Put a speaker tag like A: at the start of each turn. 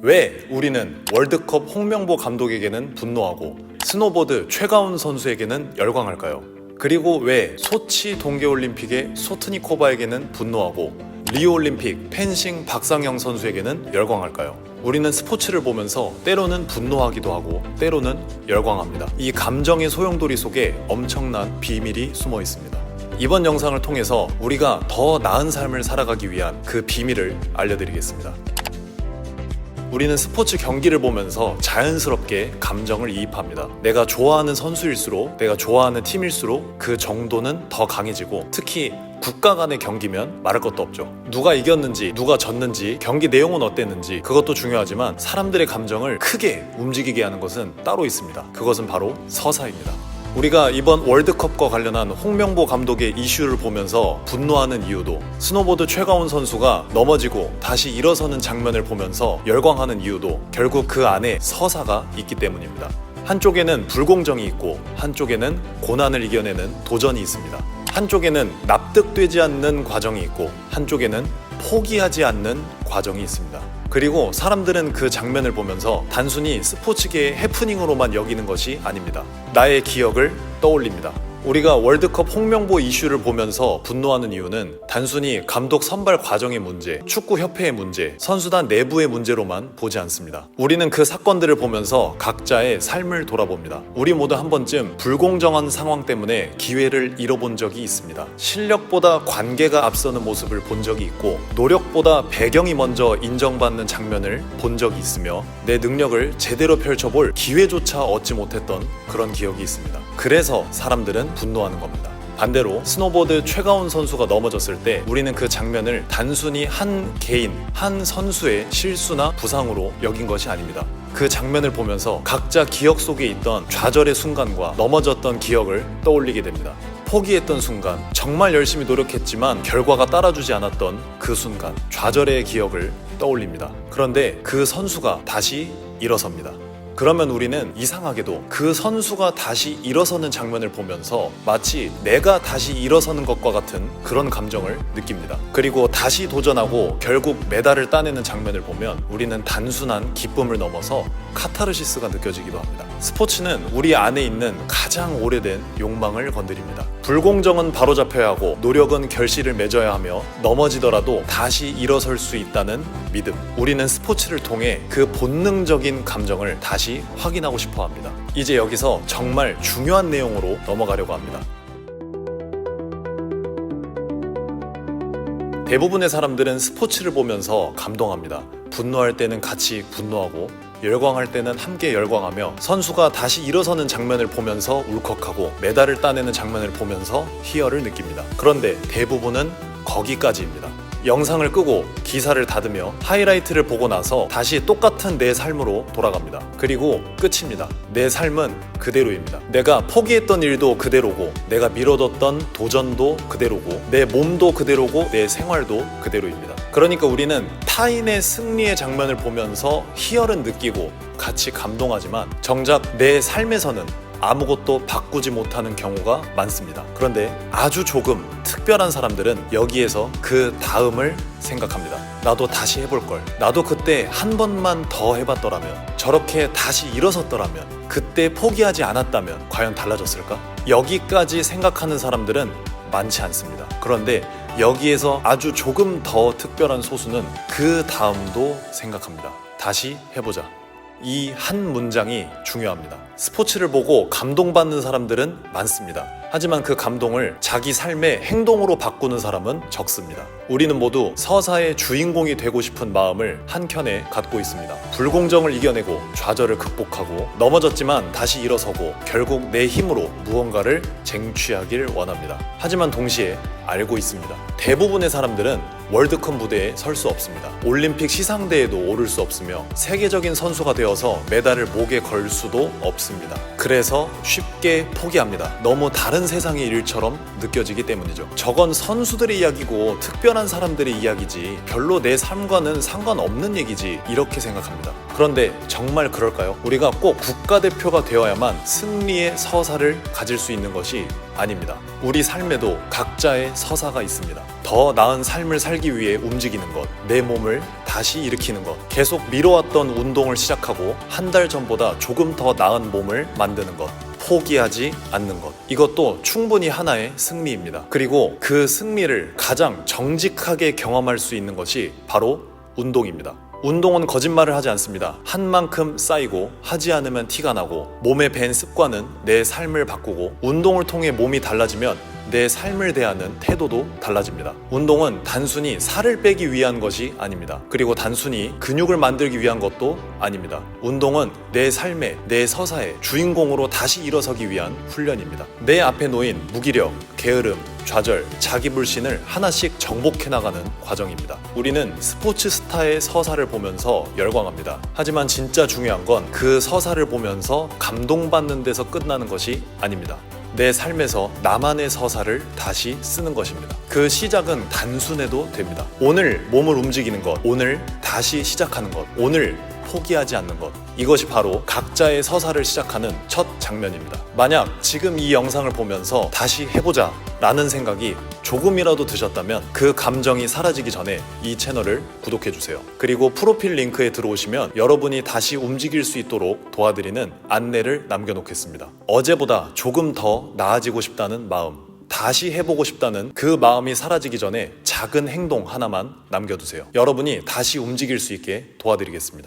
A: 왜 우리는 월드컵 홍명보 감독에게는 분노하고 스노보드 최가운 선수에게는 열광할까요? 그리고 왜 소치 동계올림픽의 소트니코바에게는 분노하고 리오올림픽 펜싱 박상영 선수에게는 열광할까요? 우리는 스포츠를 보면서 때로는 분노하기도 하고 때로는 열광합니다. 이 감정의 소용돌이 속에 엄청난 비밀이 숨어 있습니다. 이번 영상을 통해서 우리가 더 나은 삶을 살아가기 위한 그 비밀을 알려드리겠습니다. 우리는 스포츠 경기를 보면서 자연스럽게 감정을 이입합니다. 내가 좋아하는 선수일수록, 내가 좋아하는 팀일수록 그 정도는 더 강해지고, 특히 국가 간의 경기면 말할 것도 없죠. 누가 이겼는지 누가 졌는지 경기 내용은 어땠는지 그것도 중요하지만 사람들의 감정을 크게 움직이게 하는 것은 따로 있습니다. 그것은 바로 서사입니다. 우리가 이번 월드컵과 관련한 홍명보 감독의 이슈를 보면서 분노하는 이유도, 스노보드 최가운 선수가 넘어지고 다시 일어서는 장면을 보면서 열광하는 이유도 결국 그 안에 서사가 있기 때문입니다. 한쪽에는 불공정이 있고 한쪽에는 고난을 이겨내는 도전이 있습니다. 한쪽에는 납득되지 않는 과정이 있고 한쪽에는 포기하지 않는 과정이 있습니다. 그리고 사람들은 그 장면을 보면서 단순히 스포츠계의 해프닝으로만 여기는 것이 아닙니다. 나의 기억을 떠올립니다. 우리가 월드컵 홍명보 이슈를 보면서 분노하는 이유는 단순히 감독 선발 과정의 문제, 축구협회의 문제, 선수단 내부의 문제로만 보지 않습니다. 우리는 그 사건들을 보면서 각자의 삶을 돌아봅니다. 우리 모두 한 번쯤 불공정한 상황 때문에 기회를 잃어본 적이 있습니다. 실력보다 관계가 앞서는 모습을 본 적이 있고, 노력보다 배경이 먼저 인정받는 장면을 본 적이 있으며, 내 능력을 제대로 펼쳐볼 기회조차 얻지 못했던 그런 기억이 있습니다. 그래서 사람들은 분노하는 겁니다. 반대로 스노보드 최가운 선수가 넘어졌을 때 우리는 그 장면을 단순히 한 개인, 한 선수의 실수나 부상으로 여긴 것이 아닙니다. 그 장면을 보면서 각자 기억 속에 있던 좌절의 순간과 넘어졌던 기억을 떠올리게 됩니다. 포기했던 순간, 정말 열심히 노력했지만 결과가 따라주지 않았던 그 순간, 좌절의 기억을 떠올립니다. 그런데 그 선수가 다시 일어섭니다. 그러면 우리는 이상하게도 그 선수가 다시 일어서는 장면을 보면서 마치 내가 다시 일어서는 것과 같은 그런 감정을 느낍니다. 그리고 다시 도전하고 결국 메달을 따내는 장면을 보면 우리는 단순한 기쁨을 넘어서 카타르시스가 느껴지기도 합니다. 스포츠는 우리 안에 있는 가장 오래된 욕망을 건드립니다. 불공정은 바로잡혀야 하고 노력은 결실을 맺어야 하며 넘어지더라도 다시 일어설 수 있다는 믿음. 우리는 스포츠를 통해 그 본능적인 감정을 다시 확인하고 싶어 합니다. 이제 여기서 정말 중요한 내용으로 넘어가려고 합니다. 대부분의 사람들은 스포츠를 보면서 감동합니다. 분노할 때는 같이 분노하고 열광할 때는 함께 열광하며, 선수가 다시 일어서는 장면을 보면서 울컥하고 메달을 따내는 장면을 보면서 희열을 느낍니다. 그런데 대부분은 거기까지입니다. 영상을 끄고 기사를 닫으며 하이라이트를 보고 나서 다시 똑같은 내 삶으로 돌아갑니다. 그리고 끝입니다. 내 삶은 그대로입니다. 내가 포기했던 일도 그대로고, 내가 미뤄뒀던 도전도 그대로고, 내 몸도 그대로고, 내 생활도 그대로입니다. 그러니까 우리는 타인의 승리의 장면을 보면서 희열은 느끼고 같이 감동하지만 정작 내 삶에서는 아무것도 바꾸지 못하는 경우가 많습니다. 그런데 아주 조금 특별한 사람들은 여기에서 그 다음을 생각합니다. 나도 다시 해볼 걸. 나도 그때 한 번만 더 해봤더라면, 저렇게 다시 일어섰더라면, 그때 포기하지 않았다면 과연 달라졌을까? 여기까지 생각하는 사람들은 많지 않습니다. 그런데 여기에서 아주 조금 더 특별한 소수는 그 다음도 생각합니다. 다시 해보자. 이 한 문장이 중요합니다. 스포츠를 보고 감동받는 사람들은 많습니다. 하지만 그 감동을 자기 삶의 행동으로 바꾸는 사람은 적습니다. 우리는 모두 서사의 주인공이 되고 싶은 마음을 한켠에 갖고 있습니다. 불공정을 이겨내고 좌절을 극복하고 넘어졌지만 다시 일어서고 결국 내 힘으로 무언가를 쟁취하길 원합니다. 하지만 동시에 알고 있습니다. 대부분의 사람들은 월드컵 무대에 설 수 없습니다. 올림픽 시상대에도 오를 수 없으며 세계적인 선수가 되어서 메달을 목에 걸 수도 없습니다. 그래서 쉽게 포기합니다. 너무 다른 세상의 일처럼 느껴지기 때문이죠. 저건 선수들의 이야기고 특별한 사람들의 이야기지, 별로 내 삶과는 상관없는 얘기지, 이렇게 생각합니다. 그런데 정말 그럴까요? 우리가 꼭 국가대표가 되어야만 승리의 서사를 가질 수 있는 것이 아닙니다. 우리 삶에도 각자의 서사가 있습니다. 더 나은 삶을 살기 위해 움직이는 것, 내 몸을 다시 일으키는 것, 계속 미뤄왔던 운동을 시작하고 한 달 전보다 조금 더 나은 몸을 만드는 것, 포기하지 않는 것, 이것도 충분히 하나의 승리입니다. 그리고 그 승리를 가장 정직하게 경험할 수 있는 것이 바로 운동입니다. 운동은 거짓말을 하지 않습니다. 한 만큼 쌓이고 하지 않으면 티가 나고, 몸에 밴 습관은 내 삶을 바꾸고, 운동을 통해 몸이 달라지면 내 삶을 대하는 태도도 달라집니다. 운동은 단순히 살을 빼기 위한 것이 아닙니다. 그리고 단순히 근육을 만들기 위한 것도 아닙니다. 운동은 내 삶의, 내 서사의 주인공으로 다시 일어서기 위한 훈련입니다. 내 앞에 놓인 무기력, 게으름, 좌절, 자기불신을 하나씩 정복해 나가는 과정입니다. 우리는 스포츠 스타의 서사를 보면서 열광합니다. 하지만 진짜 중요한 건 그 서사를 보면서 감동받는 데서 끝나는 것이 아닙니다. 내 삶에서 나만의 서사를 다시 쓰는 것입니다. 그 시작은 단순해도 됩니다. 오늘 몸을 움직이는 것, 오늘 다시 시작하는 것, 오늘 포기하지 않는 것, 이것이 바로 각자의 서사를 시작하는 첫 장면입니다. 만약 지금 이 영상을 보면서 다시 해보자 라는 생각이 조금이라도 드셨다면 그 감정이 사라지기 전에 이 채널을 구독해주세요. 그리고 프로필 링크에 들어오시면 여러분이 다시 움직일 수 있도록 도와드리는 안내를 남겨놓겠습니다. 어제보다 조금 더 나아지고 싶다는 마음, 다시 해보고 싶다는 그 마음이 사라지기 전에 작은 행동 하나만 남겨두세요. 여러분이 다시 움직일 수 있게 도와드리겠습니다.